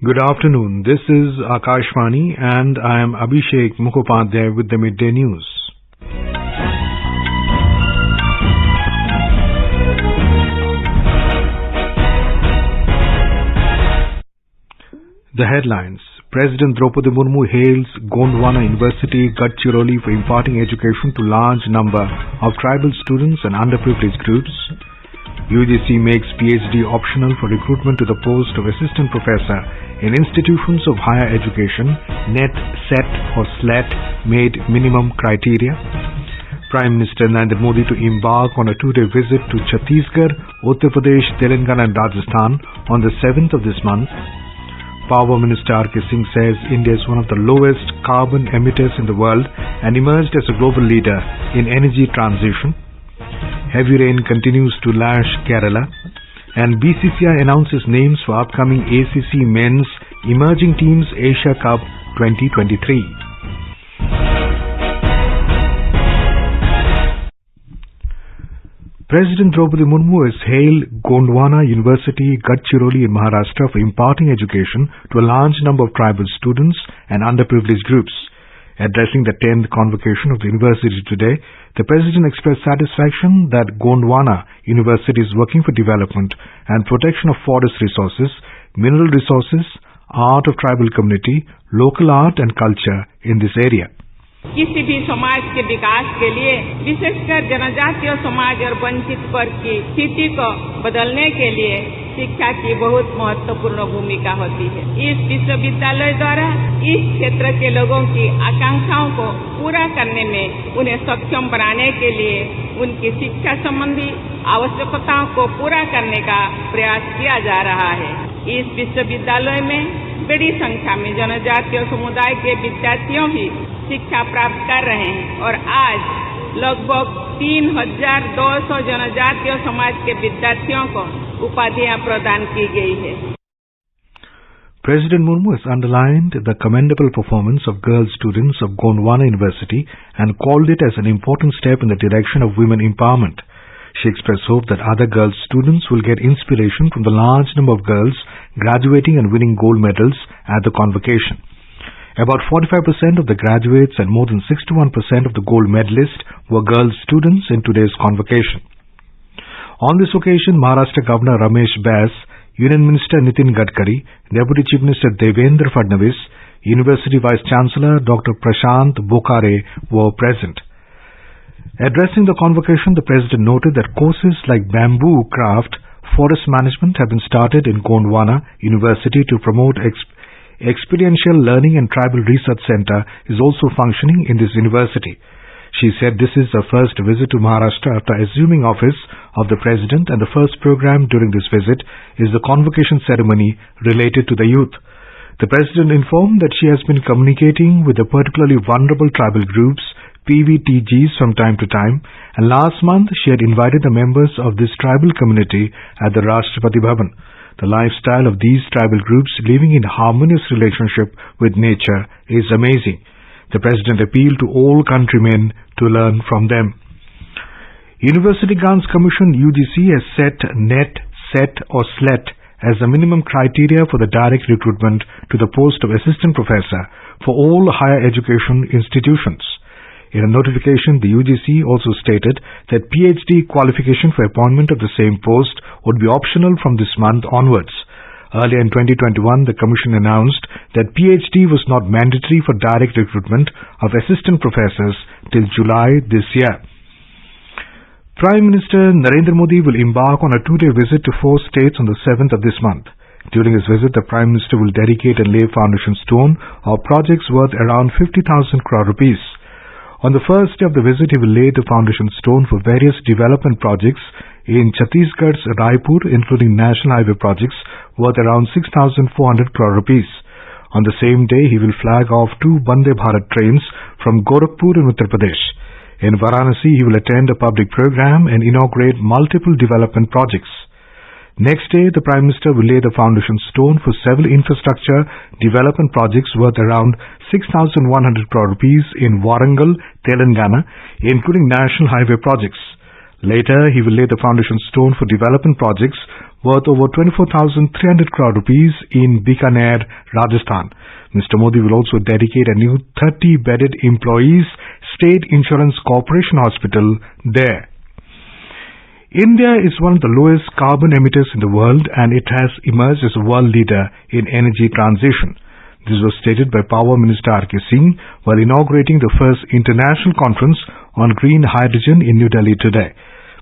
Good afternoon. This is Akashvani and I am Abhishek Mukhopadhyay with the Midday News. The headlines. President Droupadi Murmu hails Gondwana University, Gadchiroli for imparting education to large number of tribal students and underprivileged groups. UGC makes PhD optional for recruitment to the post of assistant professor in institutions of higher education. NET, SET or SLET made minimum criteria. Prime Minister Narendra Modi to embark on a 2-day visit to Chhattisgarh, Uttar Pradesh, Telangana and Rajasthan on the 7th of this month. Power Minister R K Singh says India is one of the lowest carbon emitters in the world and emerged as a global leader in energy transition. Heavy rain continues to lash Kerala, and BCCI announces names for upcoming ACC Men's Emerging Teams Asia Cup 2023. President Droupadi Murmu has hailed Gondwana University, Gadchiroli in Maharashtra for imparting education to a large number of tribal students and underprivileged groups. Addressing the 10th convocation of the university today, the President expressed satisfaction that Gondwana University is working for development and protection of forest resources, mineral resources, art of tribal community, local art and culture in this area. किसी भी समाज के विकास के लिए विशेषकर जनजातीय समाज और वंचित वर्ग की स्थिति को बदलने के लिए शिक्षा की बहुत महत्वपूर्ण भूमिका होती है। इस विश्वविद्यालय द्वारा इस क्षेत्र के लोगों की आकांक्षाओं को पूरा करने में उन्हें सक्षम बनाने के लिए उनकी शिक्षा संबंधी आवश्यकताओं को पूरा करने का प्रयास किया जा रहा है। इस विश्वविद्यालय में बड़ी संख्या में जनजातीय समुदाय के विद्यार्थियों भी शिक्षा प्राप्त कर रहे हैं और आज लगभग 3,200 जनजातीय समाज के विद्यार्थियों को उपाधियां प्रदान की गई है। President Murmu has underlined the commendable performance of girl students of Gondwana University and called it as an important step in the direction of women empowerment. She expressed hope that other girl students will get inspiration from the large number of girls graduating and winning gold medals at the convocation. About 45% of the graduates and more than 61% of the gold medalists were girl students in today's convocation. On this occasion, Maharashtra Governor Ramesh Bass, Union Minister Nitin Gadkari, Deputy Chief Minister Devendra Fadnavis, University Vice Chancellor Dr. Prashant Bokhare were present. Addressing the convocation, the President noted that courses like bamboo craft, forest management have been started in Gondwana University to promote experiential learning, and Tribal Research Center is also functioning in this university. She said this is her first visit to Maharashtra after assuming office of the President, and the first program during this visit is the convocation ceremony related to the youth. The President informed that she has been communicating with the particularly vulnerable tribal groups, PVTGs, from time to time, and last month she had invited the members of this tribal community at the Rashtrapati Bhavan. The lifestyle of these tribal groups living in harmonious relationship with nature is amazing. The President appealed to all countrymen to learn from them. University Grants Commission UGC has set NET, SET or SLET as the minimum criteria for the direct recruitment to the post of assistant professor for all higher education institutions. In a notification, the UGC also stated that PhD qualification for appointment of the same post would be optional from this month onwards. Earlier in 2021, the Commission announced that PhD was not mandatory for direct recruitment of assistant professors till July this year. Prime Minister Narendra Modi will embark on a 2-day visit to 4 states on the 7th of this month. During his visit, the Prime Minister will dedicate and lay foundation stone of projects worth around 50,000 crore rupees. On the first day of the visit, he will lay the foundation stone for various development projects in Chhattisgarh's Raipur, including national highway projects worth around 6,400 crore rupees. On the same day, he will flag off 2 Vande Bharat trains from Gorakhpur in Uttar Pradesh. In Varanasi, he will attend a public program and inaugurate multiple development projects. Next day, the Prime Minister will lay the foundation stone for several infrastructure development projects worth around 6,100 crore rupees in Warangal, Telangana, including national highway projects. Later, he will lay the foundation stone for development projects worth over 24,300 crore rupees in Bikaner, Rajasthan. Mr. Modi will also dedicate a new 30-bedded employees state insurance corporation hospital there. India is one of the lowest carbon emitters in the world, and it has emerged as a world leader in energy transition. This was stated by Power Minister R K Singh while inaugurating the first international conference on green hydrogen in New Delhi today.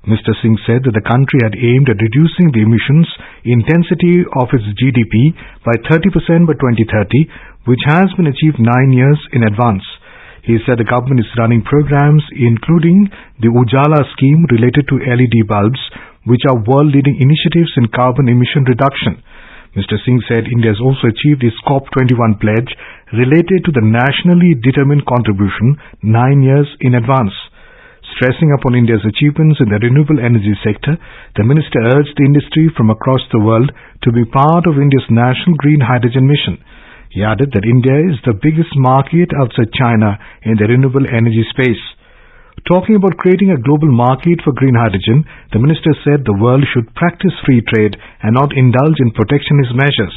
Mr. Singh said that the country had aimed at reducing the emissions intensity of its GDP by 30% by 2030, which has been achieved 9 years in advance. He said the government is running programs including the Ujala scheme related to LED bulbs, which are world-leading initiatives in carbon emission reduction. Mr. Singh said India has also achieved its COP21 pledge related to the nationally determined contribution 9 years in advance. Stressing upon India's achievements in the renewable energy sector, the minister urged the industry from across the world to be part of India's national green hydrogen mission. He added that India is the biggest market outside China in the renewable energy space. Talking about creating a global market for green hydrogen, the minister said the world should practice free trade and not indulge in protectionist measures.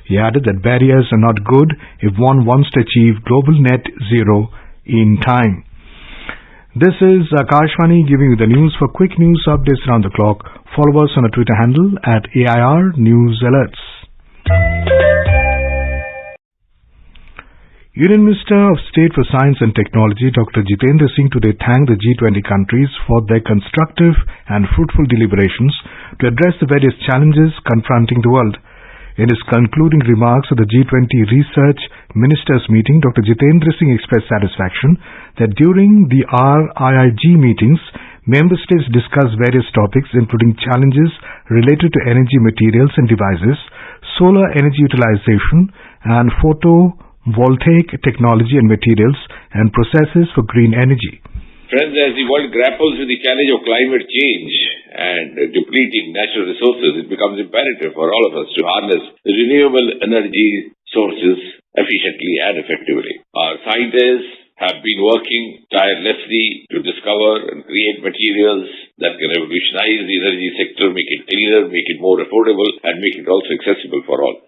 He added that barriers are not good if one wants to achieve global net zero in time. This is Akashvani giving you the news. For quick news updates around the clock, follow us on our Twitter handle at AIR News Alerts. Union Minister of State for Science and Technology Dr. Jitendra Singh today thanked the G20 countries for their constructive and fruitful deliberations to address the various challenges confronting the world. In his concluding remarks at the G20 Research Ministers meeting, Dr. Jitendra Singh expressed satisfaction that during the RIIG meetings, member states discussed various topics including challenges related to energy materials and devices, solar energy utilization, and photovoltaic technology and materials and processes for green energy. Friends, as the world grapples with the challenge of climate change and depleting natural resources, it becomes imperative for all of us to harness renewable energy sources efficiently and effectively. Our scientists have been working tirelessly to discover and create materials that can revolutionize the energy sector, make it cleaner, make it more affordable, and make it also accessible for all.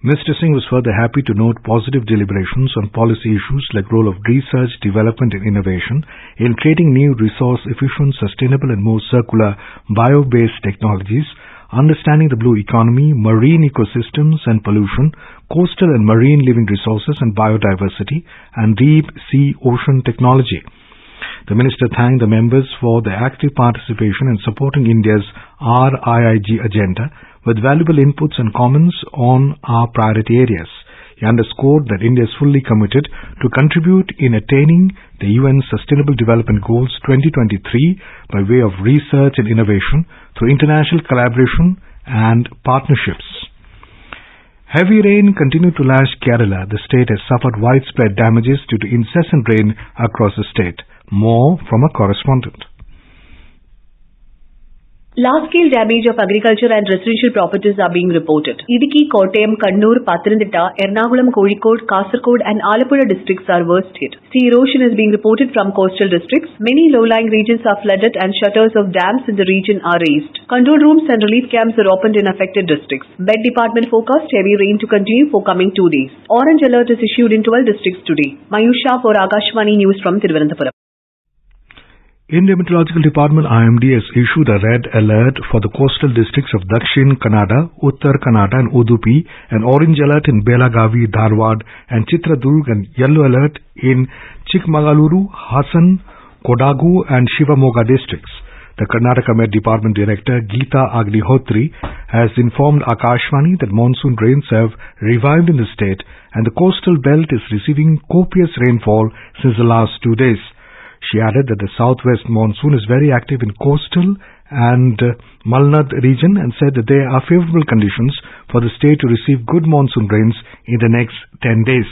Mr. Singh was further happy to note positive deliberations on policy issues like role of research, development and innovation in creating new resource-efficient, sustainable and more circular bio-based technologies, understanding the blue economy, marine ecosystems and pollution, coastal and marine living resources and biodiversity, and deep sea ocean technology. The minister thanked the members for their active participation in supporting India's RIIG agenda with valuable inputs and comments on our priority areas. He underscored that India is fully committed to contribute in attaining the UN Sustainable Development Goals 2023 by way of research and innovation through international collaboration and partnerships. Heavy rain continued to lash Kerala. The state has suffered widespread damages due to incessant rain across the state. More from a correspondent. Large-scale damage of agriculture and residential properties are being reported. Idukki, Kottayam, Kannur, Pathanamthitta, Ernakulam, Kozhikode, Kasaragod and Alappuzha districts are worst hit. Sea erosion is being reported from coastal districts. Many low-lying regions are flooded and shutters of dams in the region are raised. Control rooms and relief camps are opened in affected districts. Met Department forecast heavy rain to continue for coming 2 days. Orange alert is issued in 12 districts today. Mayusha for Akashvani News from Thiruvananthapuram. India Meteorological Department IMD has issued a red alert for the coastal districts of Dakshin Kannada, Uttar Kannada and Udupi, an orange alert in Belagavi, Dharwad and Chitradurg, and yellow alert in Chikmagaluru, Hassan, Kodagu and Shivamogga districts. The Karnataka Met Department Director Geeta Agnihotri has informed Akashvani that monsoon rains have revived in the state and the coastal belt is receiving copious rainfall since the last 2 days. She added that the southwest monsoon is very active in coastal and Malnad region and said that there are favorable conditions for the state to receive good monsoon rains in the next 10 days.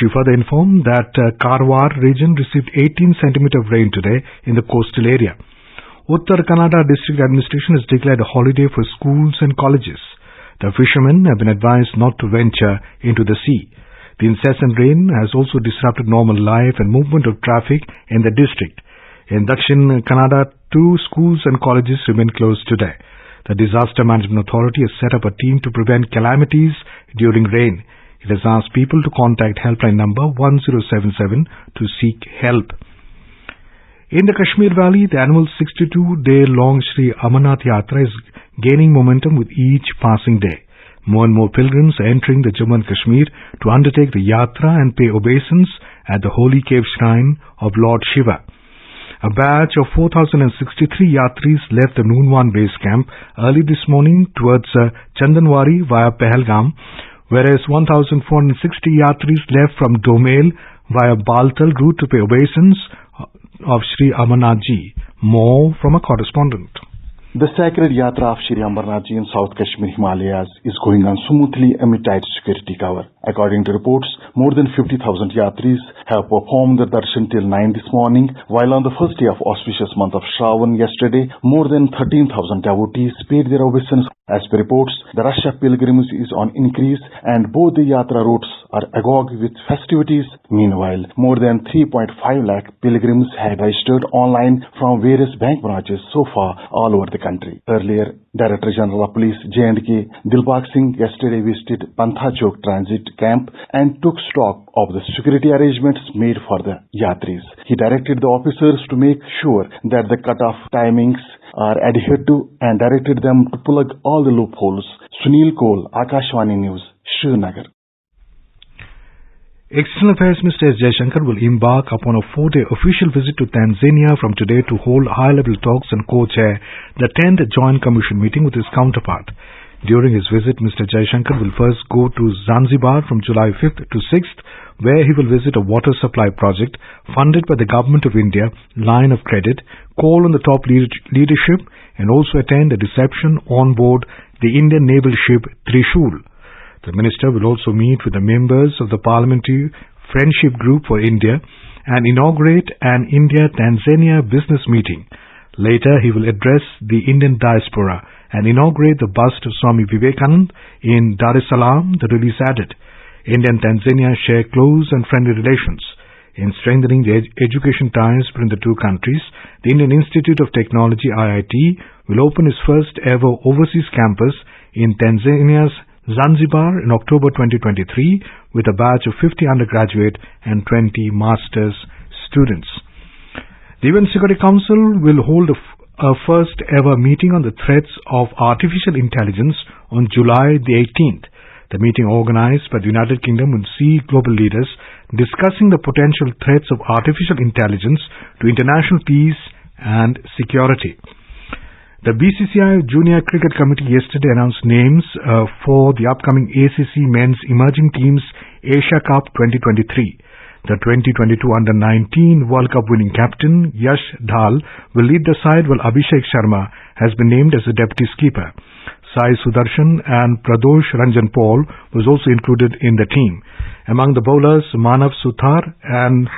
She further informed that Karwar region received 18 cm of rain today in the coastal area. Uttar Kannada District Administration has declared a holiday for schools and colleges. The fishermen have been advised not to venture into the sea. The incessant rain has also disrupted normal life and movement of traffic in the district. In Dakshin Kannada, 2 schools and colleges remain closed today. The Disaster Management Authority has set up a team to prevent calamities during rain. It has asked people to contact helpline number 1077 to seek help. In the Kashmir Valley, the annual 62-day-long Sri Amarnath Yatra is gaining momentum with each passing day. More and more pilgrims are entering the Jammu and Kashmir to undertake the Yatra and pay obeisance at the holy cave shrine of Lord Shiva. A batch of 4,063 Yatris left the Noonwan base camp early this morning towards Chandanwari via Pahalgam, whereas 1,460 Yatris left from Domail via Baltal route to pay obeisance of Sri Amarnath Ji. More from a correspondent. The sacred Yatra of Shri Amarnath Ji in South Kashmir Himalayas is going on smoothly amid tight security cover. According to reports, more than 50,000 Yatris have performed the darshan till 9 this morning, while on the first day of auspicious month of Shravan yesterday, more than 13,000 devotees paid their obeisance. As per reports, the rush of pilgrims is on increase and both the Yatra routes are agog with festivities. Meanwhile, more than 3.5 lakh pilgrims have registered online from various bank branches so far all over the country. Earlier, Director General of Police J&K Dilbag Singh yesterday visited Pantha Chowk Transit Camp and took stock of the security arrangements made for the Yatris. He directed the officers to make sure that the cut-off timings are adhered to and directed them to plug all the loopholes. Sunil Kohl, Akashvani News, Srinagar. External Affairs Minister S. Jaishankar will embark upon a 4-day official visit to Tanzania from today to hold high-level talks and co-chair the 10th Joint Commission meeting with his counterpart. During his visit, Mr. Jaishankar will first go to Zanzibar from July 5th to 6th, where he will visit a water supply project funded by the Government of India, Line of Credit, call on the top leadership, and also attend a reception on board the Indian naval ship Trishul. The minister will also meet with the members of the Parliamentary Friendship Group for India and inaugurate an India-Tanzania business meeting. Later, he will address the Indian diaspora and inaugurate the bust of Swami Vivekananda in Dar es Salaam, the release added. India and Tanzania share close and friendly relations. In strengthening the education ties between the two countries, the Indian Institute of Technology IIT will open its first ever overseas campus in Tanzania's Zanzibar in October 2023 with a batch of 50 undergraduate and 20 master's students. The UN Security Council will hold a first ever meeting on the threats of artificial intelligence on July the 18th. The meeting organized by the United Kingdom will see global leaders discussing the potential threats of artificial intelligence to international peace and security. The BCCI Junior Cricket Committee yesterday announced names for the upcoming ACC Men's Emerging Teams Asia Cup 2023. The 2022 Under-19 World Cup winning captain Yash Dhal will lead the side, while Abhishek Sharma has been named as the deputy skipper. Sai Sudarshan and Pradosh Ranjan Paul was also included in the team. Among the bowlers, Manav Suthar and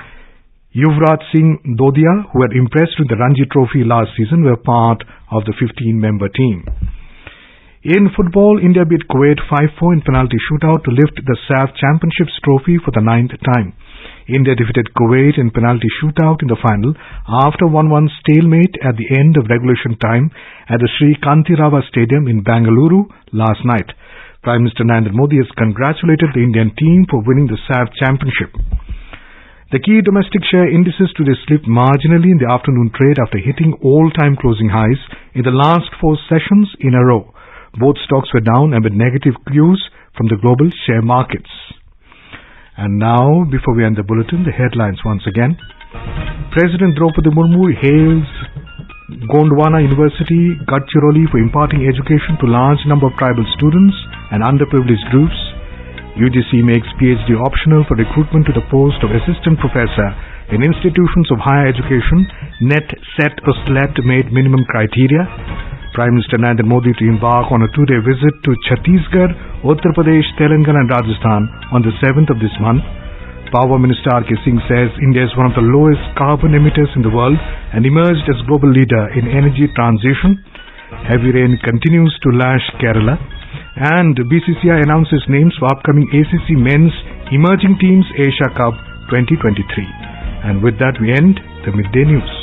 Yuvraj Singh Dodia, who had impressed with the Ranji Trophy last season, were part of the 15-member team. In football, India beat Kuwait 5-4 in penalty shootout to lift the SAF Championships trophy for the 9th time. India defeated Kuwait in penalty shootout in the final after 1-1 stalemate at the end of regulation time at the Sri Kantirava Stadium in Bangalore last night. Prime Minister Narendra Modi has congratulated the Indian team for winning the SAF Championship. The key domestic share indices today slipped marginally in the afternoon trade after hitting all-time closing highs in the last 4 sessions in a row. Both stocks were down amid negative cues from the global share markets. And now, before we end the bulletin, the headlines once again. President Droupadi Murmu hails Gondwana University, Gadchiroli for imparting education to large number of tribal students and underprivileged groups. UGC makes PhD optional for recruitment to the post of assistant professor in institutions of higher education. NET, SET or SLET made minimum criteria. Prime Minister Narendra Modi to embark on a 2-day visit to Chhattisgarh, Uttar Pradesh, Telangana and Rajasthan on the 7th of this month. Power Minister R K Singh says India is one of the lowest carbon emitters in the world and emerged as global leader in energy transition. Heavy rain continues to lash Kerala. And BCCI announces names for upcoming ACC Men's Emerging Teams Asia Cup 2023. And with that we end the Midday News.